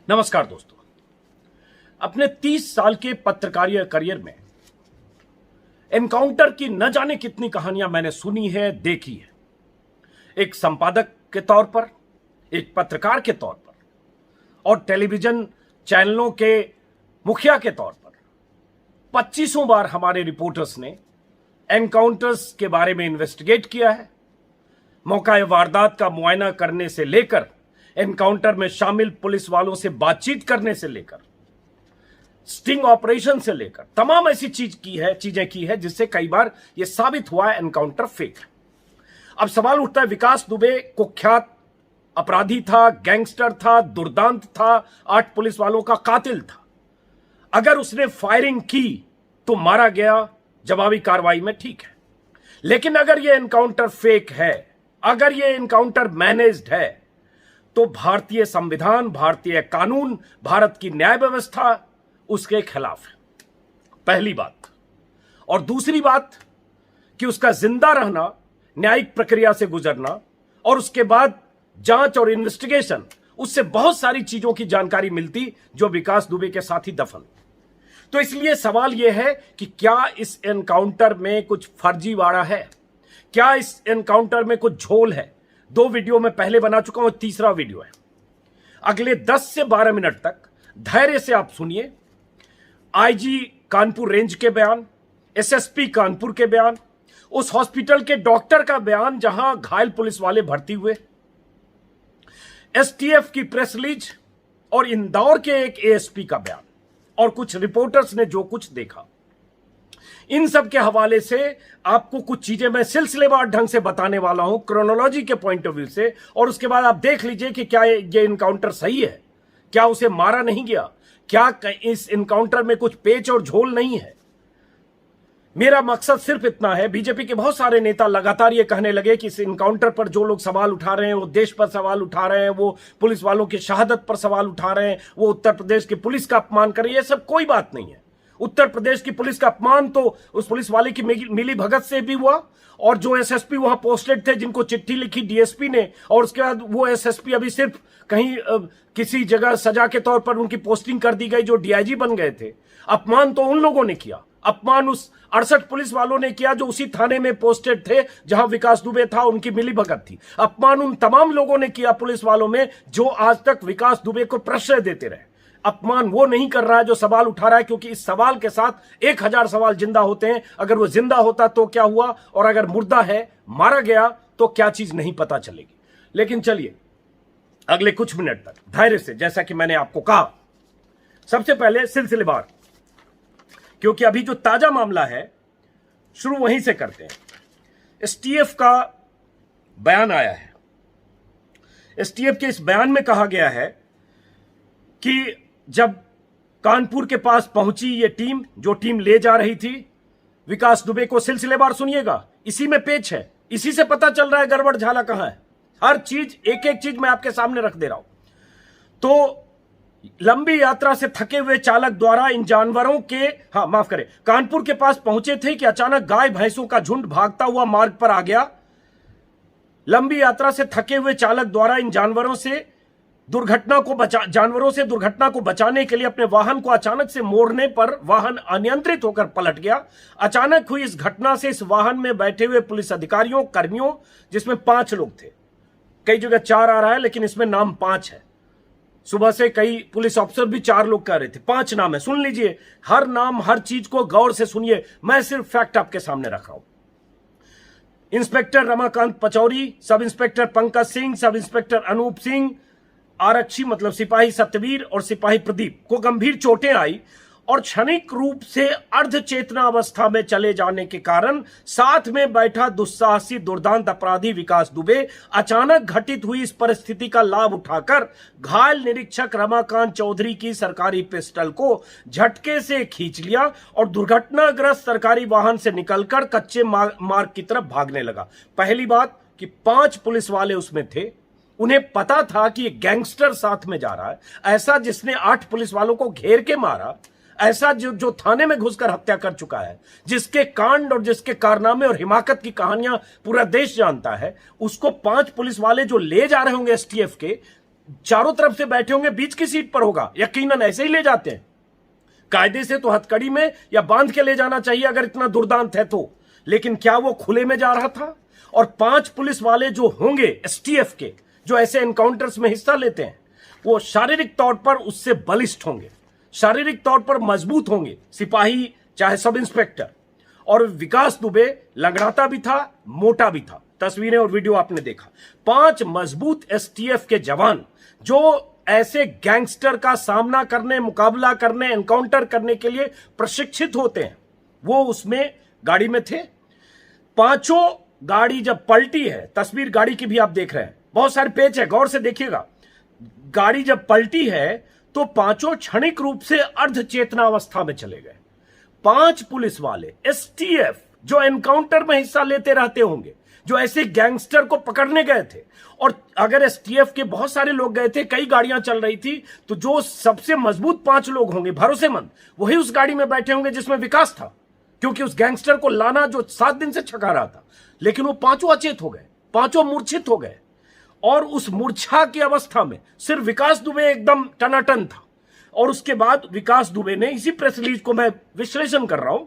नमस्कार दोस्तों। अपने 30 साल के पत्रकारिता करियर में एनकाउंटर की न जाने कितनी कहानियां मैंने सुनी है, देखी है। एक संपादक के तौर पर, एक पत्रकार के तौर पर और टेलीविजन चैनलों के मुखिया के तौर पर 25 बार हमारे रिपोर्टर्स ने एनकाउंटर्स के बारे में इन्वेस्टिगेट किया है। मौका वारदात का मुआयना करने से लेकर एनकाउंटर में शामिल पुलिस वालों से बातचीत करने से लेकर स्टिंग ऑपरेशन से लेकर तमाम ऐसी चीजें की है जिससे कई बार यह साबित हुआ है एनकाउंटर फेक है। अब सवाल उठता है, विकास दुबे कुख्यात अपराधी था, गैंगस्टर था, दुर्दांत था, 8 पुलिस वालों का कातिल था। अगर उसने फायरिंग की तो मारा गया, जवाबी कार्रवाई में ठीक है। लेकिन अगर यह एनकाउंटर फेक है, अगर यह एनकाउंटर मैनेज्ड है, तो भारतीय संविधान, भारतीय कानून, भारत की न्याय व्यवस्था उसके खिलाफ है, पहली बात। और दूसरी बात कि उसका जिंदा रहना, न्यायिक प्रक्रिया से गुजरना और उसके बाद जांच और इन्वेस्टिगेशन, उससे बहुत सारी चीजों की जानकारी मिलती जो विकास दुबे के साथ ही दफन। तो इसलिए सवाल यह है कि क्या इस एनकाउंटर में कुछ फर्जीवाड़ा है, क्या इस एनकाउंटर में कुछ झोल है। 2 वीडियो मैं पहले बना चुका हूं, तीसरा वीडियो है। अगले 10 से 12 मिनट तक धैर्य से आप सुनिए। आईजी कानपुर रेंज के बयान, एसएसपी कानपुर के बयान, उस हॉस्पिटल के डॉक्टर का बयान जहां घायल पुलिस वाले भर्ती हुए, एसटीएफ की प्रेस रिलीज और इंदौर के एक एएसपी का बयान और कुछ रिपोर्टर्स ने जो कुछ देखा, इन सब के हवाले से आपको कुछ चीजें मैं सिलसिलेवार ढंग से बताने वाला हूं, क्रोनोलॉजी के पॉइंट ऑफ व्यू से। और उसके बाद आप देख लीजिए कि क्या ये इनकाउंटर सही है, क्या उसे मारा नहीं गया, क्या इस इनकाउंटर में कुछ पेच और झोल नहीं है। मेरा मकसद सिर्फ इतना है। बीजेपी के बहुत सारे नेता लगातार ये कहने लगे कि इस इनकाउंटर पर जो लोग सवाल उठा रहे हैं, वो देश पर सवाल उठा रहे हैं, वो पुलिस वालों की शहादत पर सवाल उठा रहे हैं, वो उत्तर प्रदेश की पुलिस का अपमान कर रही है। ये सब कोई बात नहीं है। उत्तर प्रदेश की पुलिस का अपमान तो उस पुलिस वाले की मिली भगत से भी हुआ, और जो एसएसपी वहां पोस्टेड थे, जिनको चिट्ठी लिखी डीएसपी ने, और उसके बाद वो एसएसपी अभी सिर्फ कहीं किसी जगह सजा के तौर पर उनकी पोस्टिंग कर दी गई, जो डीआईजी बन गए थे। अपमान तो उन लोगों ने किया, अपमान उस 68 पुलिस वालों ने किया जो उसी थाने में पोस्टेड थे जहां विकास दुबे था, उनकी मिली भगत थी। अपमान उन तमाम लोगों ने किया पुलिस वालों में जो आज तक विकास दुबे को प्रश्रय देते रहे। अपमान वो नहीं कर रहा है जो सवाल उठा रहा है, क्योंकि इस सवाल के साथ 1000 सवाल जिंदा होते हैं। अगर वो जिंदा होता तो क्या हुआ, और अगर मुर्दा है, मारा गया, तो क्या चीज नहीं पता चलेगी। लेकिन चलिए अगले कुछ मिनट तक धैर्य से, जैसा कि मैंने आपको कहा, सबसे पहले सिलसिलेवार, क्योंकि अभी जो ताजा मामला है शुरू वहीं से करते हैं। एसटीएफ का बयान आया है। एसटीएफ के इस बयान में कहा गया है कि जब कानपुर के पास पहुंची ये टीम, जो टीम ले जा रही थी विकास दुबे को, सिलसिलेवार सुनिएगा, इसी में पेच है, इसी से पता चल रहा है गड़बड़ झाला कहां है। हर चीज, एक एक चीज मैं आपके सामने रख दे रहा हूं। तो लंबी यात्रा से थके हुए चालक द्वारा इन जानवरों के, माफ करें, कानपुर के पास पहुंचे थे कि अचानक गाय भैंसों का झुंड भागता हुआ मार्ग पर आ गया। लंबी यात्रा से थके हुए चालक द्वारा इन जानवरों से दुर्घटना को बचाने के लिए अपने वाहन को अचानक से मोड़ने पर वाहन अनियंत्रित होकर पलट गया। अचानक हुई इस घटना से इस वाहन में बैठे हुए पुलिस अधिकारियों, कर्मियों, जिसमें 5 लोग थे, कई जगह 4 आ रहा है लेकिन इसमें नाम 5 है। सुबह से कई पुलिस अफसर भी 4 लोग कह रहे थे, 5 नाम है। सुन लीजिए, हर नाम, हर चीज को गौर से सुनिए, मैं सिर्फ फैक्ट आपके सामने रख रहा हूं। Inspector Ramakant Pachauri, sub inspector Pankaj Singh, sub inspector Anoop Singh, आरक्षी मतलब सिपाही सत्यवीर और सिपाही प्रदीप को गंभीर चोटें आई और क्षणिक रूप से अर्ध चेतना अवस्था में चले जाने के कारण साथ में बैठा दुस्साहसी दुर्दांत अपराधी विकास दुबे अचानक घटित हुई इस परिस्थिति का लाभ उठाकर घायल निरीक्षक रमाकांत चौधरी की सरकारी पिस्टल को झटके से खींच लिया और दुर्घटनाग्रस्त सरकारी वाहन से निकलकर कच्चे मार्ग की तरफ भागने लगा। पहली बात कि 5 पुलिस वाले उसमें थे, उन्हें पता था कि एक गैंगस्टर साथ में जा रहा है, ऐसा जिसने 8 पुलिस वालों को घेर के मारा, ऐसा जो थाने में घुसकर हत्या कर चुका है, जिसके कांड और जिसके कारनामे और हिमाकत की कहानियां पूरा देश जानता है, उसको 5 पुलिस वाले जो ले जा रहे होंगे एसटीएफ के, चारों तरफ से बैठे होंगे, बीच की सीट पर होगा, यकीनन ऐसे ही ले जाते हैं। कायदे से तो हथकड़ी में या बांध के ले जाना चाहिए अगर इतना दुर्दांत है तो, लेकिन क्या वो खुले में जा रहा था? और 5 पुलिस वाले जो होंगे एसटीएफ के, जो ऐसे एनकाउंटर्स में हिस्सा लेते हैं, वो शारीरिक तौर पर उससे बलिष्ठ होंगे, शारीरिक तौर पर मजबूत होंगे, सिपाही चाहे सब इंस्पेक्टर। और विकास दुबे लंगड़ाता भी था, मोटा भी था, तस्वीरें और वीडियो आपने देखा। 5 मजबूत एसटीएफ के जवान जो ऐसे गैंगस्टर का सामना करने, मुकाबला करने, एनकाउंटर करने के लिए प्रशिक्षित होते हैं, वो उसमें गाड़ी में थे। पांचों गाड़ी जब पलटी है, तस्वीर गाड़ी की भी आप देख रहे हैं, बहुत सारे पेज है, गौर से देखिएगा। गाड़ी जब पलटी है तो पांचों क्षणिक रूप से अर्ध चेतना अवस्था में चले गए। 5 पुलिस वाले एसटीएफ जो एनकाउंटर में हिस्सा लेते रहते होंगे, जो ऐसे गैंगस्टर को पकड़ने गए थे। और अगर एसटीएफ के बहुत सारे लोग गए थे, कई गाड़ियां चल रही थी, तो जो सबसे मजबूत 5 लोग होंगे, भरोसेमंद, वही उस गाड़ी में बैठे होंगे जिसमें विकास था, क्योंकि उस गैंगस्टर को लाना जो 7 दिन से छका रहा था। लेकिन वो 5 अचेत हो गए, 5 मूर्छित हो गए। और उस मूर्छा की अवस्था में सिर्फ विकास दुबे एकदम टनाटन था। और उसके बाद विकास दुबे ने, इसी प्रेस रिलीज को मैं विश्लेषण कर रहा हूं,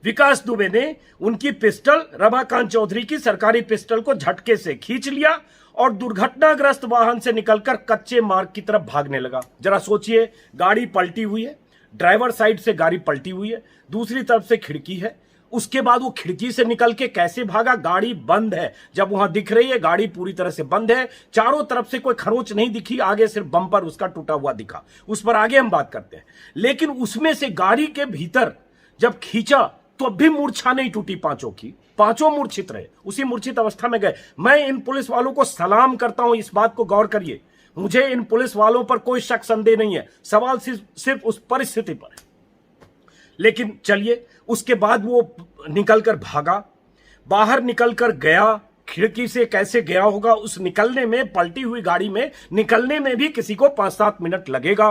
विकास दुबे ने उनकी पिस्टल, रमाकांत चौधरी की सरकारी पिस्टल को झटके से खींच लिया और दुर्घटनाग्रस्त वाहन से निकलकर कच्चे मार्ग की तरफ भागने लगा। जरा सोचिए, गाड़ी पलटी हुई है, ड्राइवर साइड से गाड़ी पलटी हुई है, दूसरी तरफ से खिड़की है। उसके बाद वो खिड़की से निकल के कैसे भागा? गाड़ी बंद है, जब वहां दिख रही है गाड़ी पूरी तरह से बंद है, चारों तरफ से कोई खरोंच नहीं दिखी, आगे सिर्फ बम्पर उसका टूटा हुआ दिखा। उस पर आगे हम बात करते हैं। लेकिन उसमें से गाड़ी के भीतर जब खींचा तो अब भी मूर्छा नहीं टूटी पांचों की, 5 मूर्छित रहे, उसी मूर्छित अवस्था में गए। मैं इन पुलिस वालों को सलाम करता हूं, इस बात को गौर करिए, मुझे इन पुलिस वालों पर कोई शक संदेह नहीं है, सवाल सिर्फ उस परिस्थिति पर है। लेकिन चलिए, उसके बाद वो निकलकर भागा, बाहर निकलकर गया, खिड़की से कैसे गया होगा, उस निकलने में, पलटी हुई गाड़ी में निकलने में भी किसी को 5-7 मिनट लगेगा।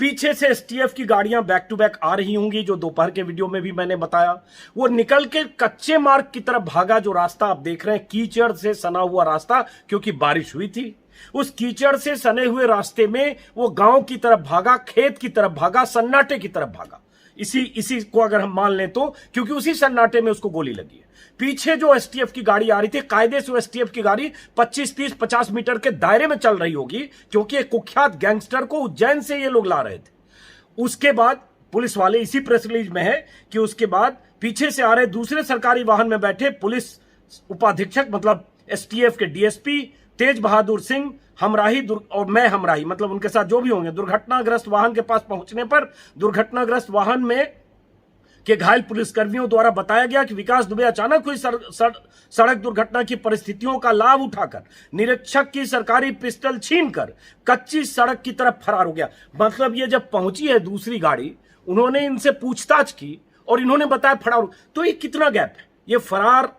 पीछे से एसटीएफ की गाड़ियां बैक टू बैक आ रही होंगी, जो दोपहर के वीडियो में भी मैंने बताया। वो निकल के कच्चे मार्ग की तरफ भागा, जो रास्ता आप देख रहे हैं, कीचड़ से सना हुआ रास्ता, क्योंकि बारिश हुई थी। उस कीचड़ से सने हुए रास्ते में वो गांव की तरफ भागा, खेत की तरफ भागा, सन्नाटे की तरफ भागा। इसी को अगर हम मान लें तो, क्योंकि उसी सन्नाटे में उसको गोली लगी है। पीछे जो एसटीएफ की गाड़ी आ रही थी, कायदे से एसटीएफ की गाड़ी 25, 30, 50 मीटर के दायरे में चल रही होगी, क्योंकि एक कुख्यात गैंगस्टर को उज्जैन से ये लोग ला रहे थे। उसके बाद पुलिस वाले, इसी प्रेस रिलीज में है कि उसके बाद पीछे से आ रहे दूसरे सरकारी वाहन में बैठे पुलिस उपाधीक्षक, मतलब एसटीएफ के डीएसपी तेज बहादुर सिंह हमराही और मैं हमराही, मतलब उनके साथ जो भी होंगे, दुर्घटनाग्रस्त वाहन के पास पहुंचने पर दुर्घटनाग्रस्त वाहन में के घायल पुलिसकर्मियों द्वारा बताया गया कि विकास दुबे अचानक हुई सड़क दुर्घटना की परिस्थितियों का लाभ उठाकर निरीक्षक की सरकारी पिस्टल छीनकर कच्ची सड़क की तरफ फरार हो गया। मतलब ये जब पहुंची है दूसरी गाड़ी, उन्होंने इनसे पूछताछ की और इन्होंने बताया फरार। तो ये कितना गैप है? ये फरार,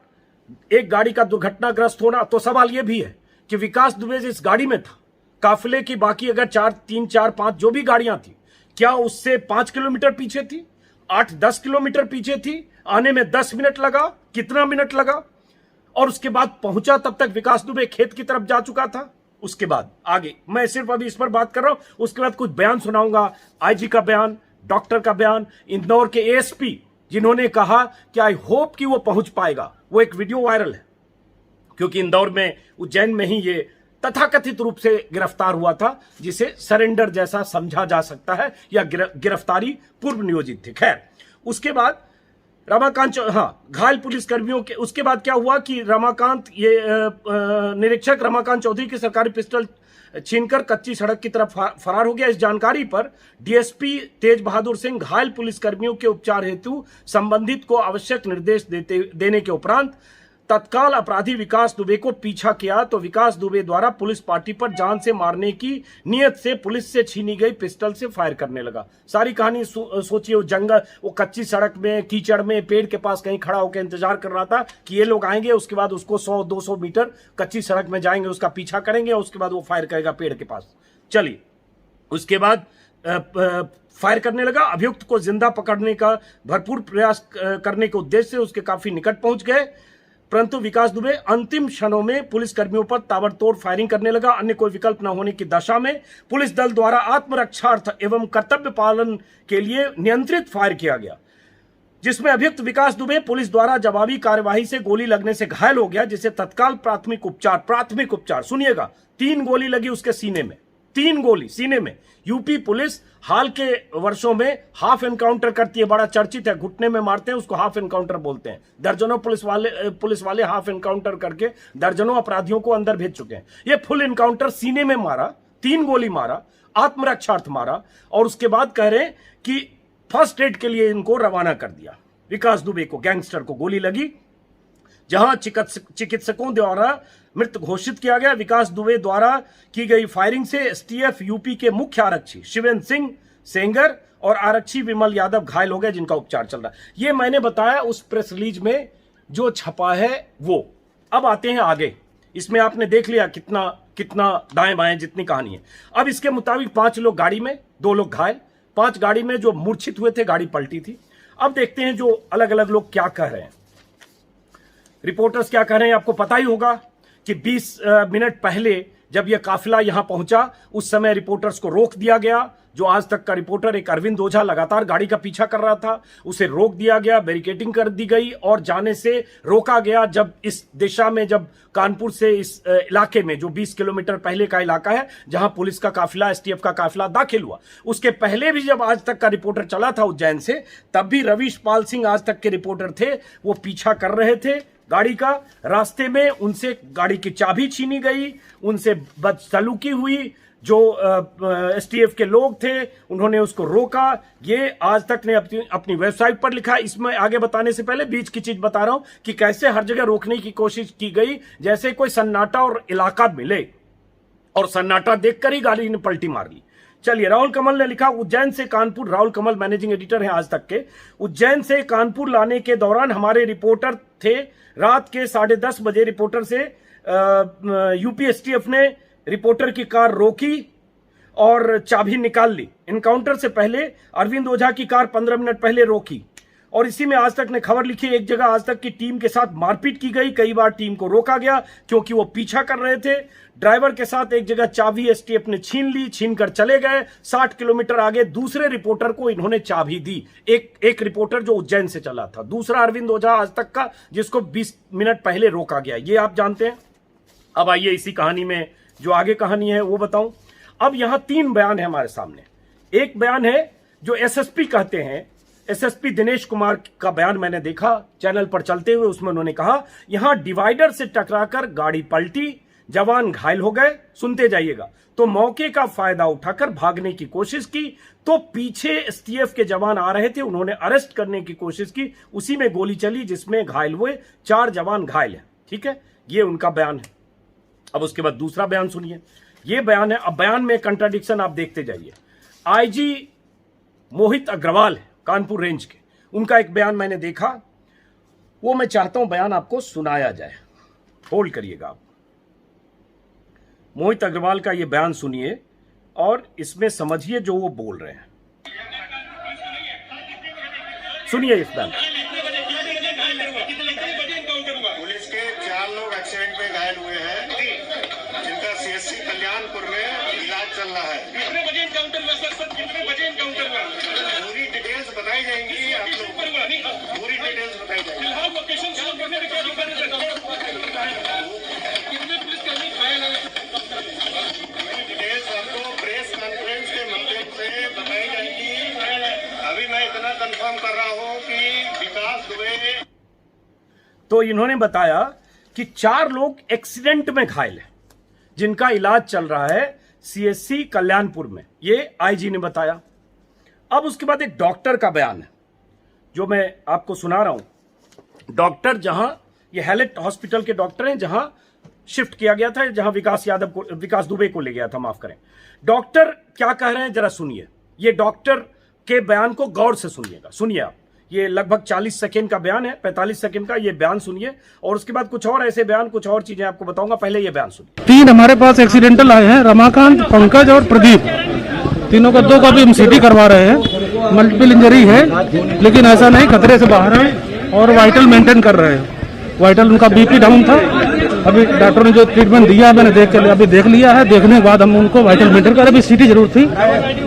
एक गाड़ी का दुर्घटनाग्रस्त होना। तो सवाल ये भी है कि विकास दुबे इस गाड़ी में था, काफिले की बाकी अगर 3, 4, 5 जो भी गाड़ियां थी, क्या उससे 5 किलोमीटर पीछे थी, 8-10 किलोमीटर पीछे थी? आने में 10 मिनट लगा, कितना मिनट लगा? और उसके बाद पहुंचा तब तक विकास दुबे खेत की तरफ जा चुका था। उसके बाद आगे मैं सिर्फ अभी इस पर बात कर रहा हूं, उसके बाद कुछ बयान सुनाऊंगा, आईजी का बयान, डॉक्टर का बयान, इंदौर के एएसपी जिन्होंने कहा कि आई होप कि वो पहुंच पाएगा। वो एक वीडियो वायरल है, क्योंकि इंदौर में, उज्जैन में ही ये तथाकथित रूप से गिरफ्तार हुआ था, जिसे सरेंडर जैसा समझा जा सकता है, या गिरफ्तारी पूर्व नियोजित थी। खैर, उसके बाद रमाकांत, घायल पुलिसकर्मियों के, उसके बाद क्या हुआ कि रमाकांत, ये निरीक्षक रमाकांत चौधरी की सरकारी पिस्टल छीनकर कच्ची सड़क की तरफ फरार हो गया। इस जानकारी पर डीएसपी तेज बहादुर सिंह घायल पुलिसकर्मियों के उपचार हेतु संबंधित को आवश्यक निर्देश देने के उपरांत तत्काल अपराधी विकास दुबे को पीछा किया, तो विकास दुबे द्वारा पुलिस पार्टी पर जान से मारने की नियत से पुलिस से छीनी गई पिस्टल से फायर करने लगा। सारी कहानी सोचिए, वो जंगल, वो कच्ची सड़क में, कीचड़ में, पेड़ के पास कहीं खड़ा होकर इंतजार कर रहा था कि ये लोग आएंगे, उसके बाद उसको 100-200 मीटर कच्ची सड़क में जाएंगे, उसका पीछा करेंगे और उसके बाद वो फायर करेगा पेड़ के पास। चलिए, उसके बाद फायर करने लगा। अभियुक्त को जिंदा पकड़ने का भरपूर प्रयास करने के उद्देश्य से उसके काफी निकट पहुंच गए। परंतु विकास दुबे अंतिम क्षणों में पुलिस कर्मियों पर ताबड़तोड़ फायरिंग करने लगा। अन्य कोई विकल्प न होने की दशा में पुलिस दल द्वारा आत्मरक्षार्थ एवं कर्तव्य पालन के लिए नियंत्रित फायर किया गया, जिसमें अभियुक्त विकास दुबे पुलिस द्वारा जवाबी कार्यवाही से गोली लगने से घायल हो गया, जिसे तत्काल प्राथमिक उपचार सुनिएगा, 3 गोली लगी उसके सीने में, 3 गोली सीने में। यूपी पुलिस हाल के वर्षों में हाफ एनकाउंटर करती है, बड़ा चर्चित है, घुटने में मारते हैं उसको हाफ एनकाउंटर बोलते हैं। दर्जनों पुलिस वाले हाफ एनकाउंटर करके दर्जनों अपराधियों को अंदर भेज चुके हैं। ये फुल एनकाउंटर, सीने में मारा, 3 गोली मारा, आत्मरक्षार्थ मारा, और उसके बाद कह रहे हैं कि फर्स्ट एड के लिए इनको रवाना कर दिया। विकास दुबे को, गैंगस्टर को गोली लगी, जहां चिकित्सकों द्वारा मृत घोषित किया गया। विकास दुबे द्वारा की गई फायरिंग से एसटीएफ यूपी के मुख्य आरक्षी शिवेंद्र सिंह सेंगर और आरक्षी विमल यादव घायल हो गए, जिनका उपचार चल रहा है। ये मैंने बताया उस प्रेस रिलीज में जो छपा है वो। अब आते हैं आगे, इसमें आपने देख लिया कितना दाएं बाएं जितनी कहानी है। अब इसके मुताबिक 5 लोग गाड़ी में, 2 लोग घायल, 5 गाड़ी में जो मूर्छित हुए थे, गाड़ी पलटी थी। अब देखते हैं जो अलग अलग लोग क्या कह रहे हैं, रिपोर्टर्स क्या कह रहे हैं। आपको पता ही होगा कि 20 मिनट पहले जब यह काफिला यहां पहुंचा, उस समय रिपोर्टर्स को रोक दिया गया। जो आज तक का रिपोर्टर एक अरविंद ओझा लगातार गाड़ी का पीछा कर रहा था, उसे रोक दिया गया, बैरिकेडिंग कर दी गई और जाने से रोका गया। जब इस दिशा में, जब कानपुर से इस इलाके में, जो 20 किलोमीटर पहले का इलाका है जहां पुलिस का काफिला, एसटीएफ का काफिला दाखिल हुआ, उसके पहले भी जब आज तक का रिपोर्टर चला था उज्जैन से, तब भी रवीश पाल सिंह आज तक के रिपोर्टर थे, वो पीछा कर रहे थे गाड़ी का। रास्ते में उनसे गाड़ी की चाबी छीनी गई, उनसे बदसलूकी हुई। जो एसटीएफ के लोग थे उन्होंने उसको रोका। ये आज तक ने अपनी वेबसाइट पर लिखा। इसमें आगे बताने से पहले बीच की चीज बता रहा हूं कि कैसे हर जगह रोकने की कोशिश की गई, जैसे कोई सन्नाटा और इलाका मिले, और सन्नाटा देखकर ही गाड़ी ने पलटी मार ली। चलिए, राहुल कमल ने लिखा, उज्जैन से कानपुर, राहुल कमल मैनेजिंग एडिटर हैं आज तक के, उज्जैन से कानपुर लाने के दौरान हमारे रिपोर्टर थे। रात के 10:30 बजे रिपोर्टर से यूपी एसटीएफ ने रिपोर्टर की कार रोकी और चाबी निकाल ली। इनकाउंटर से पहले अरविंद ओझा की कार 15 मिनट पहले रोकी, और इसी में आज तक ने खबर लिखी, एक जगह आज तक की टीम के साथ मारपीट की गई, कई बार टीम को रोका गया क्योंकि वो पीछा कर रहे थे। ड्राइवर के साथ एक जगह चाबी एसटीएफ ने छीन ली, छीन कर चले गए। 60 किलोमीटर आगे दूसरे रिपोर्टर को इन्होंने चाबी दी, एक रिपोर्टर जो उज्जैन से चला था, दूसरा अरविंद ओझा आज तक का, जिसको 20 मिनट पहले रोका गया। ये आप जानते हैं। अब आइए इसी कहानी में जो आगे कहानी है वो बताऊं। अब यहां 3 बयान है हमारे सामने। एक बयान है जो एसएसपी कहते हैं, एसएसपी दिनेश कुमार का बयान मैंने देखा चैनल पर चलते हुए, उसमें उन्होंने कहा यहां डिवाइडर से टकराकर गाड़ी पलटी, जवान घायल हो गए। सुनते जाइएगा। तो मौके का फायदा उठाकर भागने की कोशिश की, तो पीछे एसटीएफ के जवान आ रहे थे, उन्होंने अरेस्ट करने की कोशिश की, उसी में गोली चली जिसमें घायल हुए, 4 जवान घायल हैं। ठीक है, ये उनका बयान है। अब उसके बाद दूसरा बयान सुनिए, ये बयान है। अब बयान में कंट्राडिक्शन आप देखते जाइए। आईजी मोहित अग्रवाल है कानपुर रेंज के, उनका एक बयान मैंने देखा, वो मैं चाहता हूं बयान आपको सुनाया जाए। होल्ड करिएगा आप। मोहित अग्रवाल का ये बयान सुनिए और इसमें समझिए जो वो बोल रहे हैं। सुनिए इस बयान। पुलिस के 4 लोग एक्सीडेंट में घायल हुए हैं, जिनका सीएससी कल्याणपुर में इलाज चल रहा है। कितने बजे एनकाउंटर हुआ सर? कितने बजे एनकाउंटर हुआ? पूरी डिटेल्स बताई जाएंगी आप लोग, पूरी डिटेल्स बताई जाएंगी। फिलहाल लोकेशन शेयर करने में क्या दिक्कत है? कितने पुलिसकर्मी घायल हैं? डिटेल्स आपको प्रेस कॉन्फ्रेंस के माध्यम से बताई जाएंगी। अभी मैं इतना कंफर्म कर रहा हूं कि विकास दुबे। तो इन्होंने बताया कि 4 लोग एक्सीडेंट में घायल हैं, जिनका इलाज चल रहा है सीएससी कल्याणपुर में, ये आईजी ने बताया। अब उसके बाद एक डॉक्टर का बयान है जो मैं आपको सुना रहा हूं। डॉक्टर, जहां ये हैलेट हॉस्पिटल के डॉक्टर हैं, जहां शिफ्ट किया गया था, जहां विकास दुबे को ले गया था, माफ करें। डॉक्टर क्या कह रहे हैं जरा सुनिए। ये डॉक्टर के बयान को गौर से सुनिएगा। सुनिए आप, ये लगभग 40 सेकेंड का बयान है, 45 सेकेंड का ये बयान सुनिए, और उसके बाद कुछ और ऐसे बयान, कुछ और चीजें आपको बताऊंगा। पहले ये बयान सुनिए। 3 हमारे पास एक्सीडेंटल आए हैं, रमाकांत, पंकज और प्रदीप। तीनों का 2 का भी हम सीटी करवा रहे हैं। मल्टीपल इंजरी है, लेकिन ऐसा नहीं, खतरे से बाहर है और वाइटल मेंटेन कर रहे हैं। वाइटल उनका बीपी डाउन था। अभी डॉक्टर ने जो ट्रीटमेंट दिया है मैंने अभी देख लिया है। देखने के बाद हम उनको वाइटल मेंटेन कर, अभी सीटी जरूर थी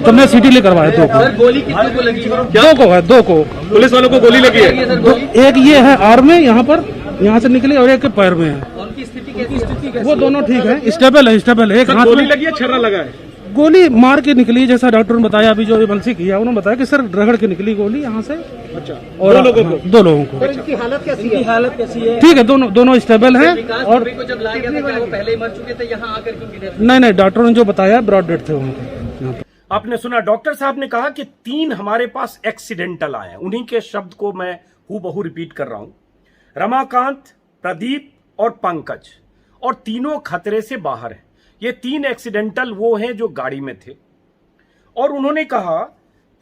तो मैं सीटी ले करवाया 2 को। गोली कितने को लगी? 2 को है, 2 को। पुलिस वालों को गोली लगी है? एक ये है आर्म में, यहाँ से निकली, और एक के पैर में है। उनकी स्थिति कैसी? वो दोनों ठीक है, स्टेबल है, स्टेबल है। एक हाथ गोली में लगी है, छर्रा लगा है? गोली मार के निकली, जैसा डॉक्टर ने बताया। अभी जो बंसी किया उन्होंने बताया कि सर रगड़ के निकली गोली यहाँ से। अच्छा, और 2 लोगों को? 2 लोगों को। इनकी हालत कैसी है? ठीक है, दोनों स्टेबल हैं। विकास और दुबे को जब लाया गया था क्या वो पहले ही मर चुके थे? यहाँ आकर क्यों गिरे? नहीं, डॉक्टर ने जो बताया ब्रॉड डेड थे वहाँ पे। आपने सुना, डॉक्टर साहब ने कहा कि 3 हमारे पास एक्सीडेंटल आए हैं। उन्हीं के शब्द को मैं हूबहू रिपीट कर रहा हूं। रमाकांत, प्रदीप और पंकज, और तीनों खतरे से बाहर हैं। ये 3 एक्सीडेंटल वो हैं जो गाड़ी में थे। और उन्होंने कहा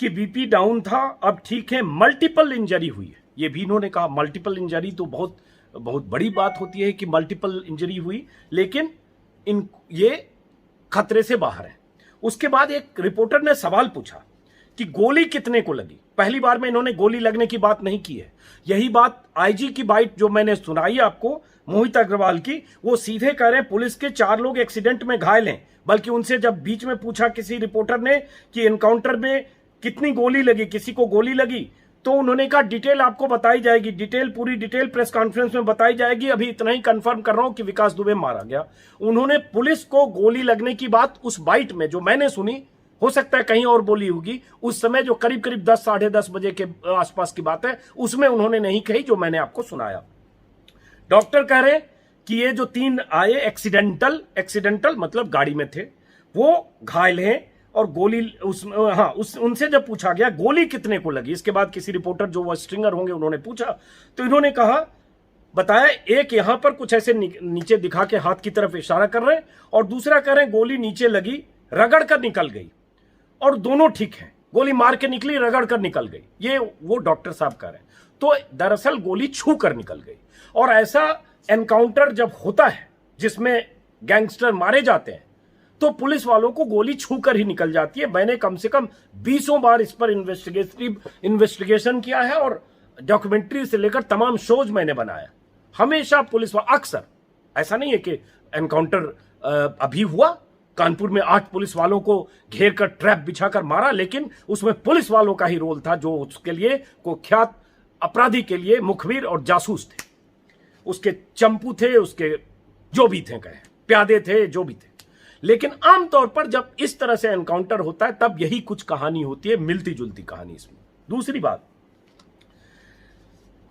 कि बीपी डाउन था, अब ठीक है। मल्टीपल इंजरी हुई है, ये भी इन्होंने कहा। मल्टीपल इंजरी तो बहुत बहुत बड़ी बात होती है कि मल्टीपल इंजरी हुई, लेकिन ये खतरे से बाहर है। उसके बाद एक रिपोर्टर ने सवाल पूछा कि गोली कितने को लगी। पहली बार में इन्होंने गोली लगने की बात नहीं की है। यही बात आईजी की बाइट जो मैंने सुनाई आपको, मोहित अग्रवाल की, वो सीधे कह रहे हैं पुलिस के 4 लोग एक्सीडेंट में घायल हैं। बल्कि उनसे जब बीच में पूछा किसी रिपोर्टर ने कि एनकाउंटर में कितनी गोली लगी, किसी को गोली लगी, तो उन्होंने कहा डिटेल आपको बताई जाएगी, पूरी डिटेल प्रेस कॉन्फ्रेंस में बताई जाएगी। अभी इतना ही कंफर्म कर रहा हूं कि विकास दुबे मारा गया। उन्होंने पुलिस को गोली लगने की बात उस बाइट में जो मैंने सुनी, हो सकता है कहीं और बोली होगी, उस समय जो करीब 10 साढ़े 10 बजे के आसपास की बात है, उसमें उन्होंने नहीं कही जो मैंने आपको सुनाया। डॉक्टर कह रहे कि ये जो 3 आए एक्सीडेंटल मतलब गाड़ी में थे, वो घायल हैं। और गोली उनसे जब पूछा गया गोली कितने को लगी, इसके बाद किसी रिपोर्टर जो वो स्ट्रिंगर होंगे उन्होंने पूछा, तो इन्होंने कहा, बताया एक यहां पर कुछ ऐसे नीचे दिखा के हाथ की तरफ इशारा कर रहे हैं, और दूसरा कह रहे हैं गोली नीचे लगी, रगड़ कर निकल गई, और दोनों ठीक हैं। गोली मार के निकली, रगड़ कर निकल गई, ये वो डॉक्टर साहब कह रहे हैं। तो दरअसल गोली छू कर निकल गई। और ऐसा एनकाउंटर जब होता है जिसमें गैंगस्टर मारे जाते हैं, तो पुलिस वालों को गोली छू कर ही निकल जाती है। मैंने कम से कम 20 बार इस पर इन्वेस्टिगेशन किया है, और डॉक्यूमेंट्री से लेकर तमाम शोज मैंने बनाया। हमेशा पुलिस वाले, अक्सर ऐसा नहीं है कि एनकाउंटर अभी हुआ, कानपुर में 8 पुलिस वालों को घेर कर ट्रैप बिछाकर मारा, लेकिन उसमें पुलिस वालों का ही रोल था, जो उसके लिए कुख्यात अपराधी के लिए मुखबिर और जासूस थे। उसके चंपू थे, उसके जो भी थे, कहे प्यादे थे, जो भी थे। लेकिन आमतौर पर जब इस तरह से एनकाउंटर होता है, तब यही कुछ कहानी होती है, मिलती जुलती कहानी इसमें। दूसरी बात,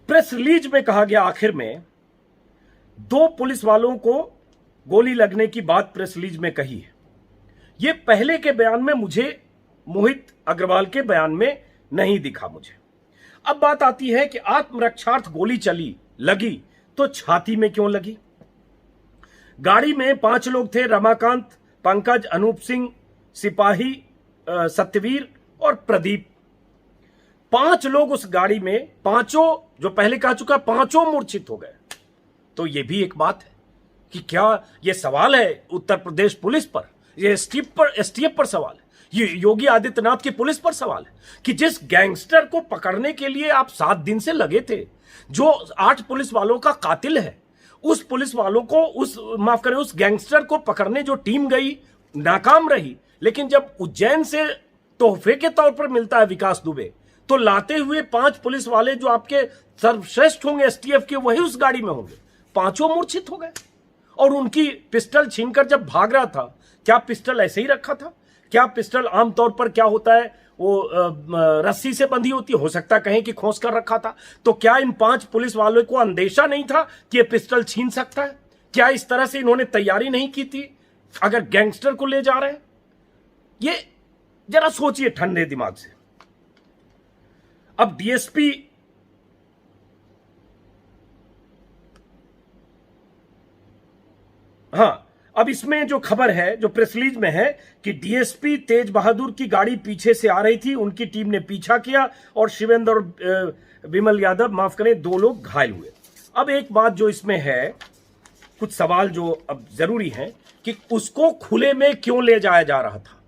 प्रेस रिलीज में कहा गया, आखिर में 2 पुलिस वालों को गोली लगने की बात प्रेस रिलीज में कही है। यह पहले के बयान में मुझे, मोहित अग्रवाल के बयान में नहीं दिखा मुझे। अब बात आती है कि आत्मरक्षार्थ गोली लगी तो छाती में क्यों लगी। गाड़ी में 5 लोग थे, रमाकांत, पंकज, अनूप सिंह, सिपाही, सत्यवीर और प्रदीप। 5 लोग उस गाड़ी में, पांचों, जो पहले कह चुका, 5 मूर्छित हो गए। तो यह भी एक बात है कि क्या यह सवाल है उत्तर प्रदेश पुलिस पर, यह एसटीएफ पर सवाल है, ये योगी आदित्यनाथ की पुलिस पर सवाल है कि जिस गैंगस्टर को पकड़ने के लिए आप 7 दिन से लगे थे, जो 8 पुलिस वालों का कातिल है, उस पुलिस वालों को, उस गैंगस्टर को पकड़ने जो टीम गई, नाकाम रही। लेकिन जब उज्जैन से तोहफे के तौर पर मिलता है विकास दुबे, तो लाते हुए 5 पुलिस वाले जो आपके सर्वश्रेष्ठ होंगे एसटीएफ के, वही उस गाड़ी में होंगे। 5 मूर्छित हो गए। और उनकी पिस्टल छीनकर जब भाग रहा था, क्या पिस्टल ऐसे ही रखा था? क्या पिस्टल आमतौर पर क्या होता है, वो रस्सी से बंधी होती, हो सकता है कहीं कि खोस कर रखा था। तो क्या इन 5 पुलिस वालों को अंदेशा नहीं था कि ये पिस्टल छीन सकता है? क्या इस तरह से इन्होंने तैयारी नहीं की थी अगर गैंगस्टर को ले जा रहे हैं? ये जरा सोचिए ठंडे दिमाग से। अब डीएसपी अब इसमें जो खबर है, जो प्रेस रिलीज में है, कि डीएसपी तेज बहादुर की गाड़ी पीछे से आ रही थी, उनकी टीम ने पीछा किया और शिवेंद्र और विमल यादव, माफ करें, 2 लोग घायल हुए। अब एक बात जो इसमें है, कुछ सवाल जो अब जरूरी है कि उसको खुले में क्यों ले जाया जा रहा था,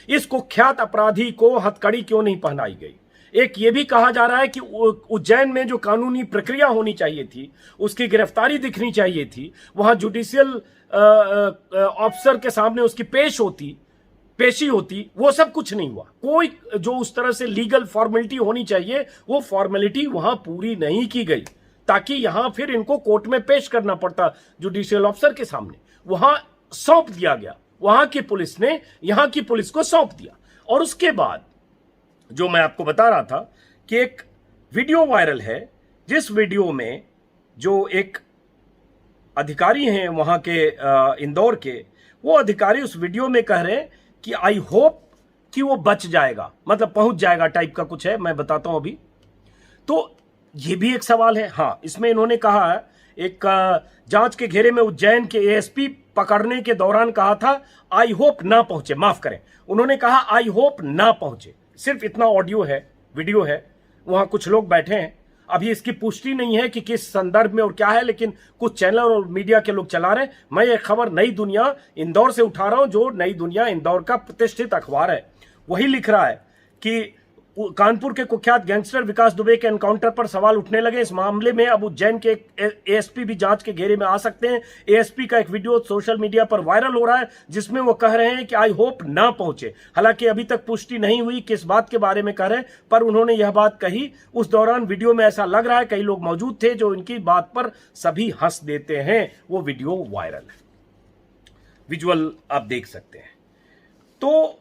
इस कुख्यात अपराधी को हथकड़ी क्यों नहीं पहनाई गई, एक ये भी कहा जा रहा है कि उज्जैन में जो कानूनी प्रक्रिया होनी चाहिए थी, उसकी गिरफ्तारी दिखनी चाहिए थी, वहां जुडिशियल ऑफिसर के सामने उसकी पेशी होती, वो सब कुछ नहीं हुआ। कोई जो उस तरह से लीगल फॉर्मेलिटी होनी चाहिए वो फॉर्मेलिटी वहां पूरी नहीं की गई, ताकि यहां फिर इनको कोर्ट में पेश करना पड़ता जुडिशियल ऑफिसर के सामने। वहां सौंप दिया गया, वहां की पुलिस ने यहां की पुलिस को सौंप दिया। और उसके बाद जो मैं आपको बता रहा था कि एक वीडियो वायरल है, जिस वीडियो में जो एक अधिकारी हैं वहां के इंदौर के, वो अधिकारी उस वीडियो में कह रहे हैं कि आई होप कि वो बच जाएगा, मतलब पहुंच जाएगा टाइप का कुछ है, मैं बताता हूं अभी। तो ये भी एक सवाल है। हाँ, इसमें इन्होंने कहा है, एक जांच के घेरे में उज्जैन के एएसपी पकड़ने के दौरान कहा था आई होप ना पहुंचे, माफ करें, उन्होंने कहा आई होप ना पहुंचे। सिर्फ इतना ऑडियो है, वीडियो है, वहां कुछ लोग बैठे हैं। अभी इसकी पुष्टि नहीं है कि किस संदर्भ में और क्या है, लेकिन कुछ चैनल और मीडिया के लोग चला रहे हैं। मैं ये खबर नई दुनिया इंदौर से उठा रहा हूं, जो नई दुनिया इंदौर का प्रतिष्ठित अखबार है। वही लिख रहा है कि कानपुर के कुख्यात गैंगस्टर विकास दुबे के एनकाउंटर पर सवाल उठने लगे। इस मामले में अब उज्जैन के एएसपी भी जांच के घेरे में आ सकते हैं। एएसपी का एक वीडियो सोशल मीडिया पर वायरल हो रहा है, जिसमें वो कह रहे हैं कि आई होप ना पहुंचे। हालांकि अभी तक पुष्टि नहीं हुई किस बात के बारे में कह रहे हैं, पर उन्होंने यह बात कही। उस दौरान वीडियो में ऐसा लग रहा है कई लोग मौजूद थे जो इनकी बात पर सभी हंस देते हैं। वो वीडियो वायरल है, विजुअल आप देख सकते हैं। तो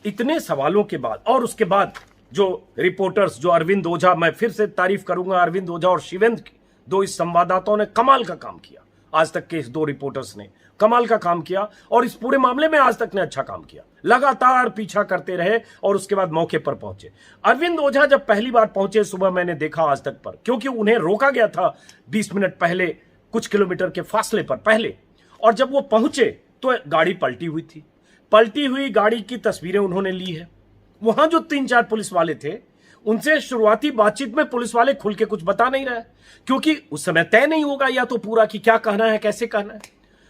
इतने सवालों के बाद और उसके बाद जो रिपोर्टर्स, जो अरविंद ओझा, मैं फिर से तारीफ करूंगा अरविंद ओझा और शिवेंद्र की, दो इस संवाददाताओं ने कमाल का काम किया। आज तक के इस दो रिपोर्टर्स ने कमाल का काम किया और इस पूरे मामले में आज तक ने अच्छा काम किया। लगातार पीछा करते रहे और उसके बाद मौके पर पहुंचे। अरविंद ओझा जब पहली बार पहुंचे, सुबह मैंने देखा आज तक पर, क्योंकि उन्हें रोका गया था 20 मिनट पहले, कुछ किलोमीटर के फासले पर पहले, और जब वो पहुंचे तो गाड़ी पलटी हुई थी। पलटी हुई गाड़ी की तस्वीरें उन्होंने ली है। वहां जो 3-4 पुलिस वाले थे, उनसे शुरुआती बातचीत में पुलिस वाले खुल के कुछ बता नहीं रहे, क्योंकि उस समय तय नहीं होगा या तो पूरा कि क्या कहना है, कैसे कहना है।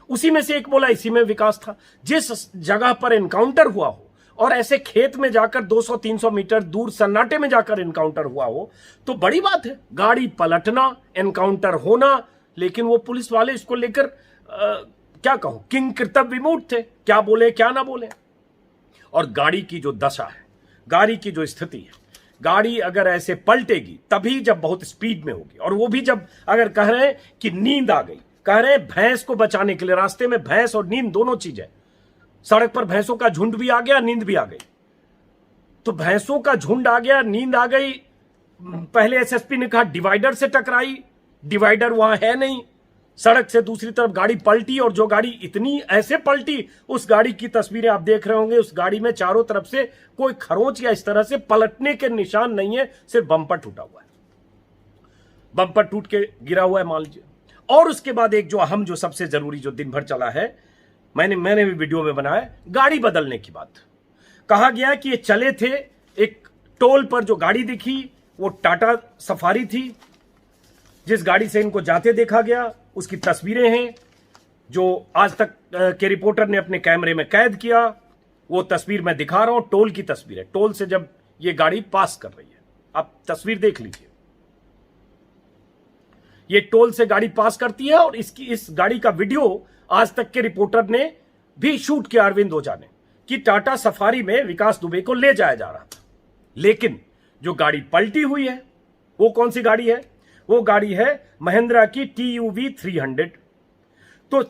उसी में से एक बोला इसी में विकास था। जिस जगह पर एनकाउंटर हुआ हो और ऐसे खेत में जाकर 200-300 मीटर दूर सन्नाटे में जाकर एनकाउंटर हुआ हो तो बड़ी बात है, गाड़ी पलटना, एनकाउंटर होना। लेकिन वो पुलिस वाले इसको लेकर क्या कहूं, किंग कर्तव्य विमूढ़ थे, क्या बोले क्या ना बोले। और गाड़ी की जो दशा है, गाड़ी की जो स्थिति है, गाड़ी अगर ऐसे पलटेगी तभी जब बहुत स्पीड में होगी, और वो भी जब अगर कह रहे हैं कि नींद आ गई, कह रहे हैं भैंस को बचाने के लिए, रास्ते में भैंस और नींद दोनों चीज है। सड़क पर भैंसों का झुंड भी आ गया, नींद भी आ गई। तो भैंसों का झुंड आ गया, नींद आ गई। पहले एसएसपी ने कहा डिवाइडर से टकराई, डिवाइडर वहां है नहीं, सड़क से दूसरी तरफ गाड़ी पलटी, और जो गाड़ी इतनी ऐसे पलटी, उस गाड़ी की तस्वीरें आप देख रहे होंगे। उस गाड़ी में चारों तरफ से कोई खरोंच या इस तरह से पलटने के निशान नहीं है, सिर्फ बम्पर टूटा हुआ है, बम्पर टूट के गिरा हुआ है मान लीजिए। और उसके बाद एक जो अहम, जो सबसे जरूरी, जो दिन भर चला है, मैंने भी वीडियो में बनाया, गाड़ी बदलने की बात। कहा गया कि ये चले थे, एक टोल पर जो गाड़ी दिखी वो टाटा सफारी थी, जिस गाड़ी से इनको जाते देखा गया। उसकी तस्वीरें हैं जो आज तक के रिपोर्टर ने अपने कैमरे में कैद किया। वो तस्वीर मैं दिखा रहा हूं, टोल की तस्वीर है, टोल से जब ये गाड़ी पास कर रही है। आप तस्वीर देख लीजिए, ये टोल से गाड़ी पास करती है, और इस गाड़ी का वीडियो आज तक के रिपोर्टर ने भी शूट किया, अरविंद ओझा ने, कि टाटा सफारी में विकास दुबे को ले जाया जा रहा था। लेकिन जो गाड़ी पलटी हुई है वो कौन सी गाड़ी है? वो गाड़ी है महिंद्रा की TUV 300। तो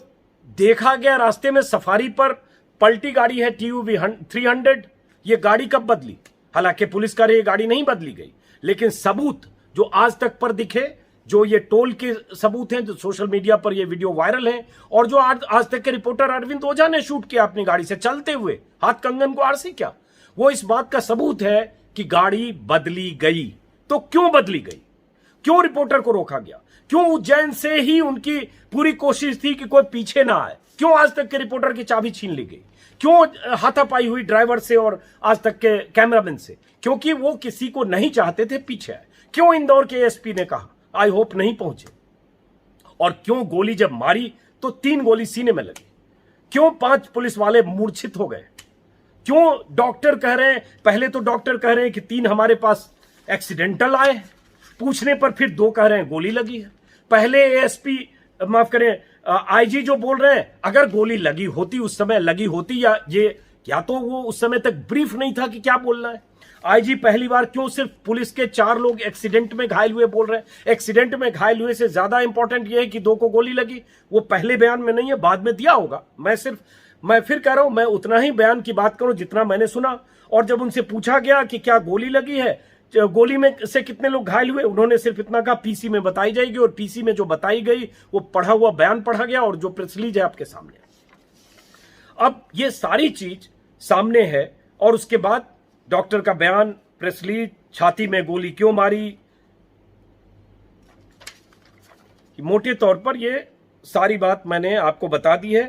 देखा गया रास्ते में सफारी पर पलटी गाड़ी है TUV 300। ये गाड़ी कब बदली? हालांकि पुलिस कह रही है गाड़ी नहीं बदली गई, लेकिन सबूत जो आज तक पर दिखे, जो ये टोल के सबूत हैं, जो सोशल मीडिया पर ये वीडियो वायरल हैं, और जो आज तक के रिपोर्टर अरविंद ओझा ने शूट किया अपनी गाड़ी से चलते हुए, हाथ कंगन को आरसी क्या, वो इस बात का सबूत है कि गाड़ी बदली गई। तो क्यों बदली गई? क्यों रिपोर्टर को रोका गया? क्यों उज्जैन से ही उनकी पूरी कोशिश थी कि कोई पीछे ना आए? क्यों आज तक के रिपोर्टर की चाबी छीन ली गई? क्यों हाथापाई हुई ड्राइवर से और आज तक के कैमरामैन से? क्योंकि वो किसी को नहीं चाहते थे पीछे आए। क्यों इंदौर के एसपी ने कहा आई होप नहीं पहुंचे? और क्यों गोली जब मारी तो 3 गोली सीने में लगी? क्यों 5 पुलिस वाले मूर्छित हो गए? क्यों डॉक्टर कह रहे हैं, पहले तो डॉक्टर कह रहे हैं कि 3 हमारे पास एक्सीडेंटल आए, पूछने पर फिर 2 कह रहे हैं गोली लगी है। पहले एएसपी माफ करें आईजी जो बोल रहे हैं अगर गोली लगी होती उस समय लगी होती या तो वो उस समय तक ब्रीफ नहीं था कि क्या बोलना है। आईजी पहली बार क्यों सिर्फ पुलिस के 4 लोग एक्सीडेंट में घायल हुए बोल रहे हैं। एक्सीडेंट में घायल हुए से ज्यादा इंपॉर्टेंट ये है कि 2 को गोली लगी, वो पहले बयान में नहीं है, बाद में दिया होगा। मैं फिर कह रहा हूं, मैं उतना ही बयान की बात करूं जितना मैंने सुना। और जब उनसे पूछा गया कि क्या गोली लगी है, गोली में से कितने लोग घायल हुए, उन्होंने सिर्फ इतना कहा पीसी में बताई जाएगी, और पीसी में जो बताई गई वो पढ़ा हुआ बयान पढ़ा गया और जो प्रेस रिलीज है आपके सामने। अब ये सारी चीज सामने है और उसके बाद डॉक्टर का बयान, प्रेस रिलीज, छाती में गोली क्यों मारी, मोटे तौर पर ये सारी बात मैंने आपको बता दी है।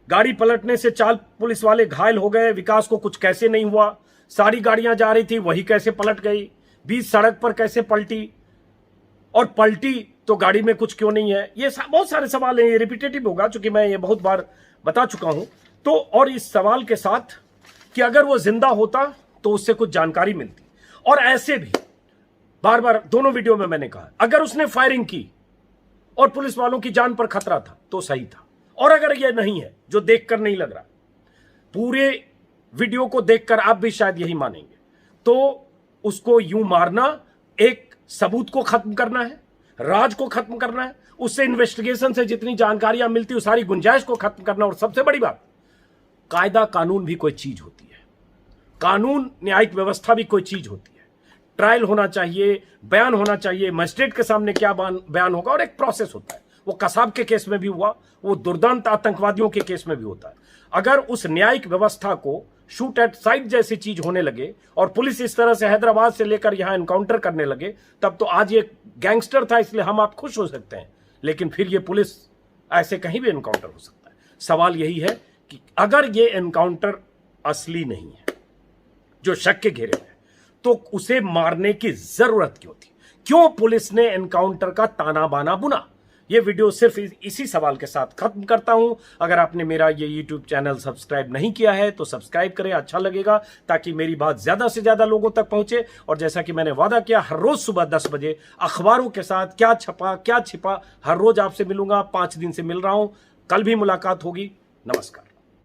गाड़ी पलटने से 4 पुलिस वाले घायल हो गए, विकास को कुछ कैसे नहीं हुआ, सारी गाड़ियां जा रही थी वही कैसे पलट गई, बीच सड़क पर कैसे पलटी, और पलटी तो गाड़ी में कुछ क्यों नहीं है। ये बहुत सारे सवाल हैं, ये रिपीटेटिव होगा क्योंकि मैं ये बहुत बार बता चुका हूं। तो और इस सवाल के साथ कि अगर वो जिंदा होता तो उससे कुछ जानकारी मिलती, और ऐसे भी बार बार दोनों वीडियो में मैंने कहा अगर उसने फायरिंग की और पुलिस वालों की जान पर खतरा था तो सही था, और अगर ये नहीं है जो देखकर नहीं लग रहा, पूरे वीडियो को देखकर आप भी शायद यही मानेंगे, तो उसको यूं मारना एक सबूत को खत्म करना है, राज को खत्म करना है, उससे इन्वेस्टिगेशन से जितनी जानकारियां मिलती है सारी गुंजाइश को खत्म करना। और सबसे बड़ी बात, कायदा कानून भी कोई चीज होती है, कानून न्यायिक व्यवस्था भी कोई चीज होती है। ट्रायल होना चाहिए, बयान होना चाहिए, मजिस्ट्रेट के सामने क्या बयान होगा, और एक प्रोसेस होता है। वो कसाब के केस में भी हुआ, वो दुर्दांत आतंकवादियों के केस में भी होता है। अगर उस न्यायिक व्यवस्था को शूट एट साइट जैसी चीज होने लगे और पुलिस इस तरह से हैदराबाद से लेकर यहां एनकाउंटर करने लगे, तब तो आज ये गैंगस्टर था इसलिए हम आप खुश हो सकते हैं, लेकिन फिर ये पुलिस ऐसे कहीं भी एनकाउंटर हो सकता है। सवाल यही है कि अगर ये एनकाउंटर असली नहीं है, जो शक के घेरे में है, तो उसे मारने की जरूरत क्यों थी? क्यों पुलिस ने एनकाउंटर का ताना बाना बुना? ये वीडियो सिर्फ इसी सवाल के साथ खत्म करता हूं। अगर आपने मेरा ये YouTube चैनल सब्सक्राइब नहीं किया है तो सब्सक्राइब करें, अच्छा लगेगा, ताकि मेरी बात ज्यादा से ज्यादा लोगों तक पहुंचे। और जैसा कि मैंने वादा किया, हर रोज सुबह 10 बजे अखबारों के साथ क्या छपा क्या छिपा हर रोज आपसे मिलूंगा। 5 दिन से मिल रहा हूं, कल भी मुलाकात होगी। नमस्कार।